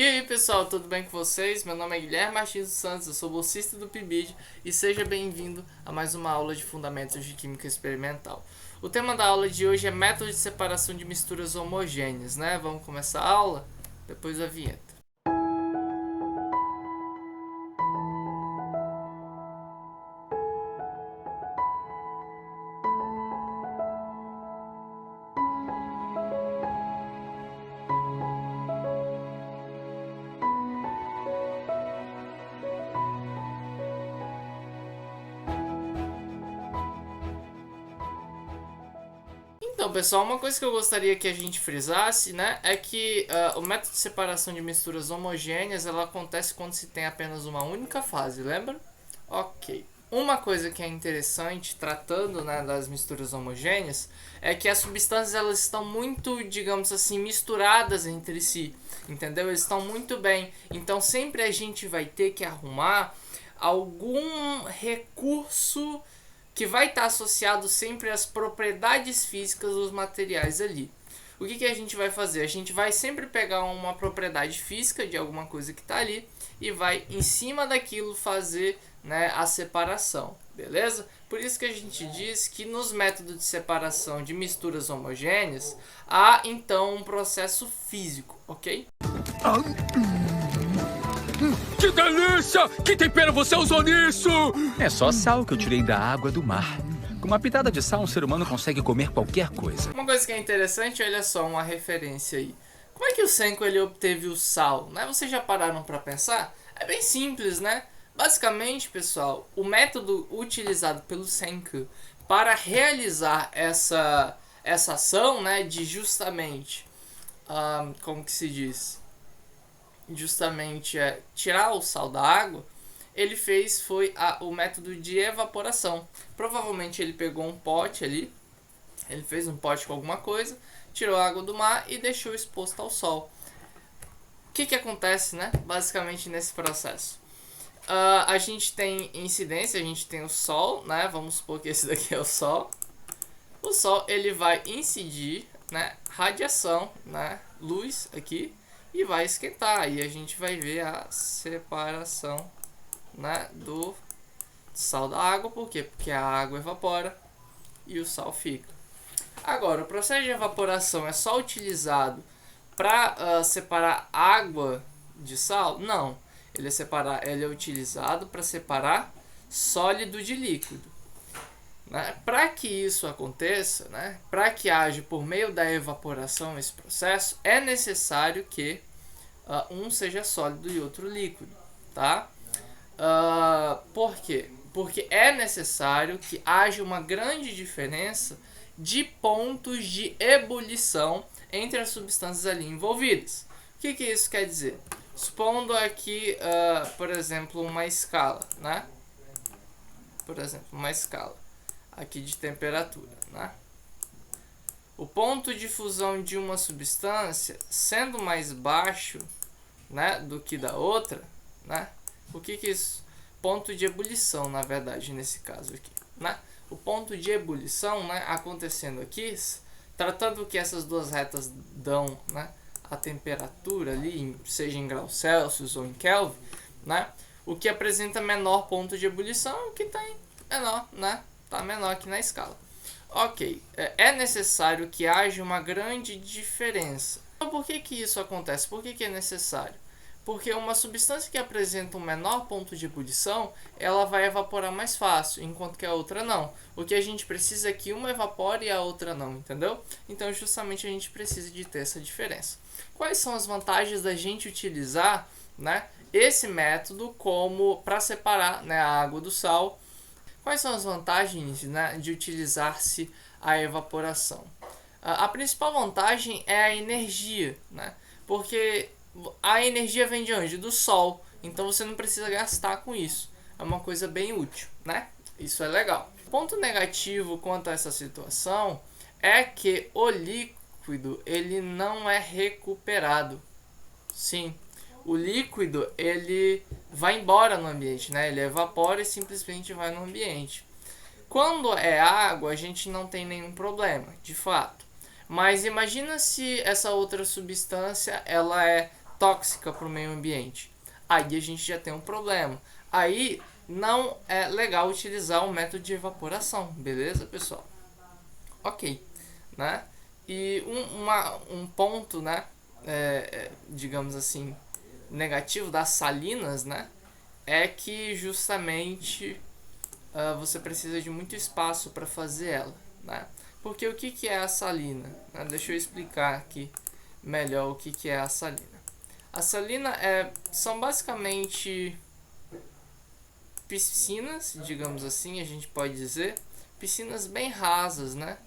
E aí pessoal, tudo bem com vocês? Meu nome é Guilherme Martins dos Santos, eu sou bolsista do PIBID e seja bem-vindo a mais uma aula de Fundamentos de Química Experimental. O tema da aula de hoje é método de separação de misturas homogêneas, né? Vamos começar a aula? Depois da vinheta. Então, pessoal, uma coisa que eu gostaria que a gente frisasse, né, é que o método de separação de misturas homogêneas, ela acontece quando se tem apenas uma única fase, lembra? Ok. Uma coisa que é interessante, tratando, né, das misturas homogêneas, é que as substâncias elas estão muito, digamos assim, misturadas entre si, entendeu? Eles estão muito bem. Então, sempre a gente vai ter que arrumar algum recurso que vai estar associado sempre às propriedades físicas dos materiais ali. O que a gente vai fazer? A gente vai sempre pegar uma propriedade física de alguma coisa que está ali e vai em cima daquilo fazer, né, a separação, beleza? Por isso que a gente diz que nos métodos de separação de misturas homogêneas há então um processo físico, ok? Que delícia! Que tempero você usou nisso? É só sal que eu tirei da água do mar. Com uma pitada de sal, um ser humano consegue comer qualquer coisa. Uma coisa que é interessante, olha só, uma referência aí. Como é que o Senko ele obteve o sal? Né? Vocês já pararam para pensar? É bem simples, né? Basicamente, pessoal, o método utilizado pelo Senko para realizar essa ação, né, de justamente, como que se diz? Justamente tirar o sal da água, ele foi o método de evaporação. Provavelmente ele pegou um pote ali, ele fez um pote com alguma coisa, tirou a água do mar e deixou exposto ao sol. O que acontece, né, basicamente nesse processo? A gente tem incidência, a gente tem o sol, né, vamos supor que esse daqui é o sol. O sol ele vai incidir, né, radiação, né, luz aqui, e vai esquentar, e a gente vai ver a separação, né, do sal da água. Por quê? Porque a água evapora e o sal fica. Agora, o processo de evaporação é só utilizado para separar água de sal? Não, ele é utilizado para separar sólido de líquido. Né? Para que isso aconteça, né? Para que haja por meio da evaporação esse processo, é necessário que um seja sólido e outro líquido, tá? Por quê? Porque é necessário que haja uma grande diferença de pontos de ebulição entre as substâncias ali envolvidas. O que isso quer dizer? Supondo aqui, por exemplo, uma escala, né? Por exemplo, uma escala aqui de temperatura, né? O ponto de fusão de uma substância sendo mais baixo, né, do que da outra, né? O que isso? Ponto de ebulição, na verdade, nesse caso aqui, né? O ponto de ebulição, né, acontecendo aqui, tratando que essas duas retas dão, né, a temperatura ali, seja em graus Celsius ou em Kelvin, né? O que apresenta menor ponto de ebulição é o que tem menor, né? Tá menor aqui na escala. Ok, é necessário que haja uma grande diferença. Então, por que isso acontece? Por que é necessário? Porque uma substância que apresenta um menor ponto de ebulição, ela vai evaporar mais fácil, enquanto que a outra não. O que a gente precisa é que uma evapore e a outra não, entendeu? Então, justamente, a gente precisa de ter essa diferença. Quais são as vantagens da gente utilizar, né, esse método como para separar, né, a água do sal? Quais são as vantagens, né, de utilizar-se a evaporação? A principal vantagem é a energia, né? Porque a energia vem de onde? Do sol. Então você não precisa gastar com isso. É uma coisa bem útil, né? Isso é legal. Ponto negativo quanto a essa situação é que o líquido ele não é recuperado. Sim. O líquido ele vai embora no ambiente, né? Ele evapora e simplesmente vai no ambiente. Quando é água, a gente não tem nenhum problema, de fato. Mas imagina se essa outra substância ela é tóxica para o meio ambiente. Aí a gente já tem um problema. Aí não é legal utilizar o método de evaporação, beleza, pessoal? Ok, né? E um ponto, né, digamos assim, negativo das salinas, né, é que justamente você precisa de muito espaço para fazer ela, né? Porque o que é a salina? Deixa eu explicar aqui melhor o que é a salina. A salina são basicamente piscinas, digamos assim, a gente pode dizer, piscinas bem rasas, né?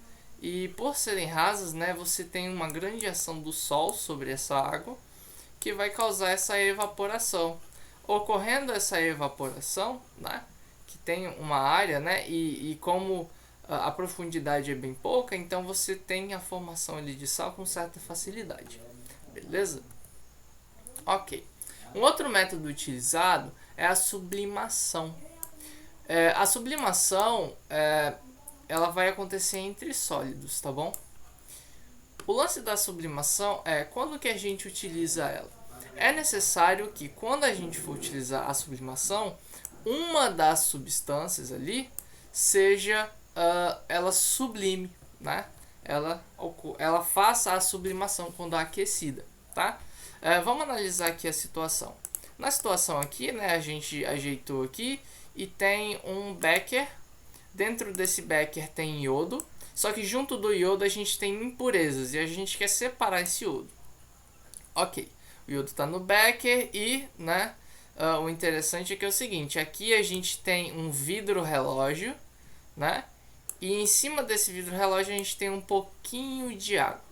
E por serem rasas, né, você tem uma grande ação do sol sobre essa água que vai causar essa evaporação. Ocorrendo essa evaporação, né, que tem uma área, né, e como a profundidade é bem pouca, então você tem a formação ali de sal com certa facilidade, beleza? Ok. Um outro método utilizado é a sublimação. A sublimação ela vai acontecer entre sólidos, tá bom? O lance da sublimação é quando que a gente utiliza ela. É necessário que quando a gente for utilizar a sublimação, uma das substâncias ali seja ela sublime, né? Ela faça a sublimação quando aquecida, tá? Vamos analisar aqui a situação. Na situação aqui, né, a gente ajeitou aqui e tem um becker. Dentro desse becker tem iodo, só que junto do iodo a gente tem impurezas e a gente quer separar esse iodo. Ok, o iodo está no becker e, né, o interessante é que é o seguinte, aqui a gente tem um vidro relógio, né, e em cima desse vidro relógio a gente tem um pouquinho de água,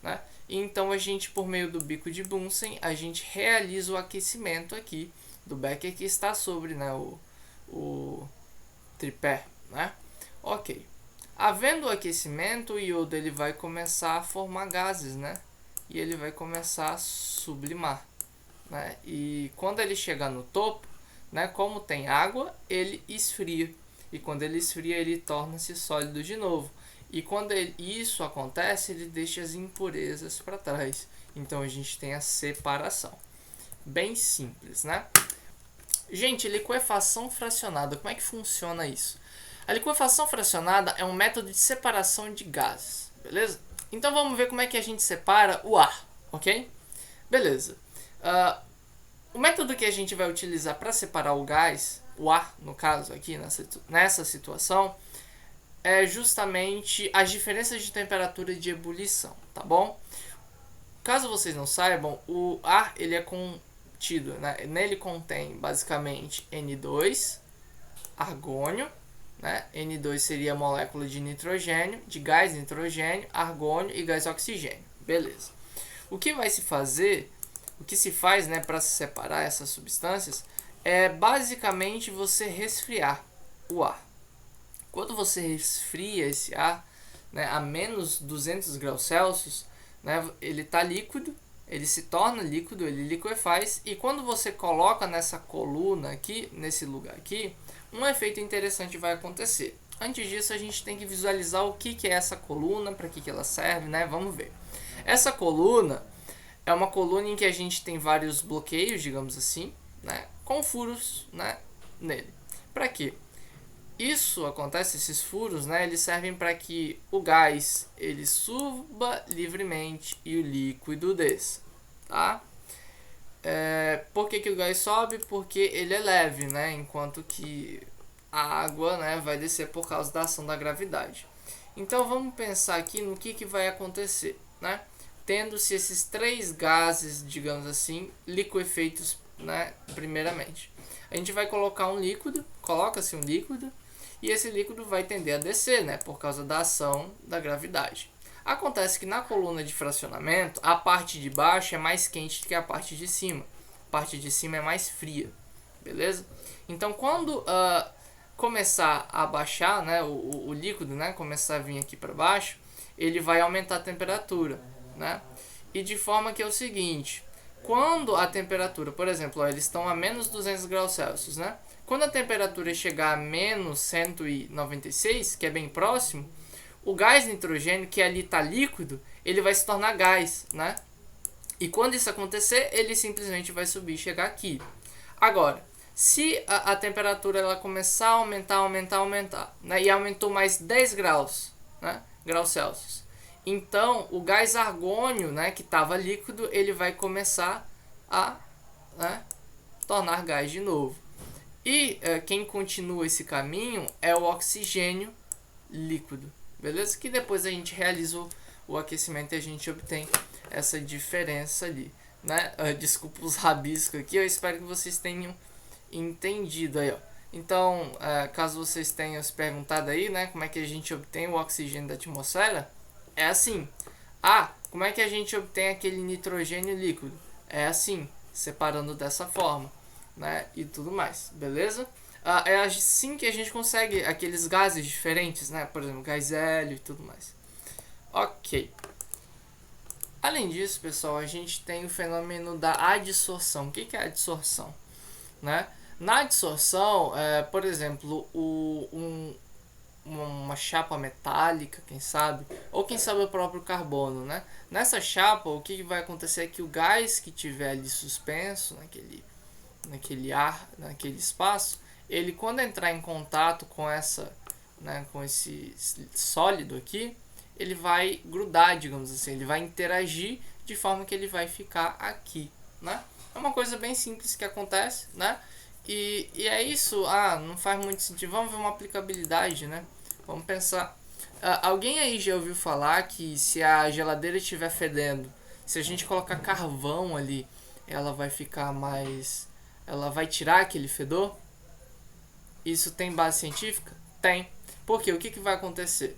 né, e então a gente, por meio do bico de Bunsen, a gente realiza o aquecimento aqui do becker que está sobre, né, o tripé, né? Ok. Havendo o aquecimento, o iodo ele vai começar a formar gases, né? E ele vai começar a sublimar, né? E quando ele chegar no topo, né, como tem água, ele esfria. E quando ele esfria, ele torna-se sólido de novo. E quando isso acontece, ele deixa as impurezas para trás. Então a gente tem a separação. Bem simples, né? Gente, liquefação fracionada, como é que funciona isso? A liquefação fracionada é um método de separação de gases, beleza? Então vamos ver como é que a gente separa o ar, ok? Beleza. O método que a gente vai utilizar para separar o gás, o ar, no caso aqui, nessa situação, é justamente as diferenças de temperatura de ebulição, tá bom? Caso vocês não saibam, o ar ele é contido, né? Nele contém basicamente N2, argônio, né? N2 seria a molécula de nitrogênio, de gás nitrogênio, argônio e gás oxigênio. Beleza. O que vai se fazer, o que se faz, né, para se separar essas substâncias é basicamente você resfriar o ar. Quando você resfria esse ar, né, a menos 200 graus Celsius, né, ele está líquido, ele se torna líquido, ele liquefaz, e quando você coloca nessa coluna aqui, nesse lugar aqui, um efeito interessante vai acontecer. Antes disso, a gente tem que visualizar o que é essa coluna, para que ela serve, né? Vamos ver. Essa coluna é uma coluna em que a gente tem vários bloqueios, digamos assim, né, com furos, né, nele. Para quê? Isso acontece, esses furos, né, eles servem para que o gás ele suba livremente e o líquido desça, tá? Por que o gás sobe? Porque ele é leve, né, enquanto que a água, né, vai descer por causa da ação da gravidade. Então vamos pensar aqui no que vai acontecer, né? Tendo-se esses três gases, digamos assim, liquefeitos, né, primeiramente. A gente vai colocar um líquido, coloca-se um líquido, e esse líquido vai tender a descer, né, por causa da ação da gravidade. Acontece que na coluna de fracionamento, a parte de baixo é mais quente do que a parte de cima. A parte de cima é mais fria, beleza? Então, quando começar a baixar, né, o líquido, né, começar a vir aqui para baixo, ele vai aumentar a temperatura, né? E de forma que é o seguinte, quando a temperatura, por exemplo, eles estão a menos 200 graus Celsius, né? Quando a temperatura chegar a menos 196, que é bem próximo, o gás nitrogênio, que ali está líquido, ele vai se tornar gás, né? E quando isso acontecer, ele simplesmente vai subir e chegar aqui. Agora, se a temperatura ela começar a aumentar, né, e aumentou mais 10 graus, né, graus Celsius, então o gás argônio, né, que estava líquido, ele vai começar a, né, tornar gás de novo. E quem continua esse caminho é o oxigênio líquido, beleza? Que depois a gente realiza o aquecimento e a gente obtém essa diferença ali, né? Desculpa os rabiscos aqui, eu espero que vocês tenham entendido aí, ó. Então, caso vocês tenham se perguntado aí, né, como é que a gente obtém o oxigênio da atmosfera, é assim. Como é que a gente obtém aquele nitrogênio líquido? É assim, separando dessa forma, né, e tudo mais, beleza? É assim que a gente consegue aqueles gases diferentes, né, por exemplo, gás hélio e tudo mais. Ok. Além disso, pessoal, a gente tem o fenômeno da adsorção. O que é a adsorção? Né? Na adsorção, por exemplo, uma chapa metálica, quem sabe, ou quem sabe o próprio carbono, né? Nessa chapa, o que vai acontecer é que o gás que tiver ali suspenso naquele ar, naquele espaço, ele quando entrar em contato com com esse sólido aqui, ele vai grudar, digamos assim, ele vai interagir de forma que ele vai ficar aqui, né? É uma coisa bem simples que acontece, né? E é isso, não faz muito sentido. Vamos ver uma aplicabilidade, né? Vamos pensar. Alguém aí já ouviu falar que se a geladeira estiver fedendo, se a gente colocar carvão ali, ela vai ficar mais... ela vai tirar aquele fedor? Isso tem base científica? Tem. Porque o que vai acontecer?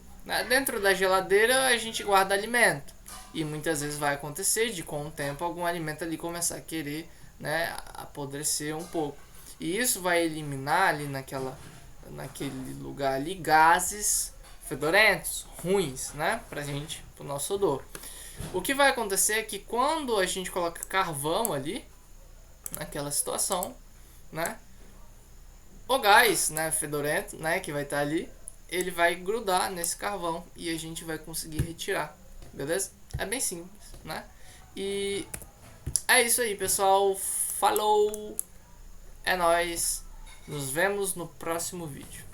Dentro da geladeira a gente guarda alimento. E muitas vezes vai acontecer de com o tempo algum alimento ali começar a querer, né, apodrecer um pouco. E isso vai eliminar ali naquele lugar ali gases fedorentos, ruins, né, pro nosso odor. O que vai acontecer é que quando a gente coloca carvão ali, naquela situação, né, o gás, né, fedorento, né, que vai estar ali, ele vai grudar nesse carvão e a gente vai conseguir retirar, beleza? É bem simples, né? E é isso aí, pessoal. Falou! É nóis! Nos vemos no próximo vídeo.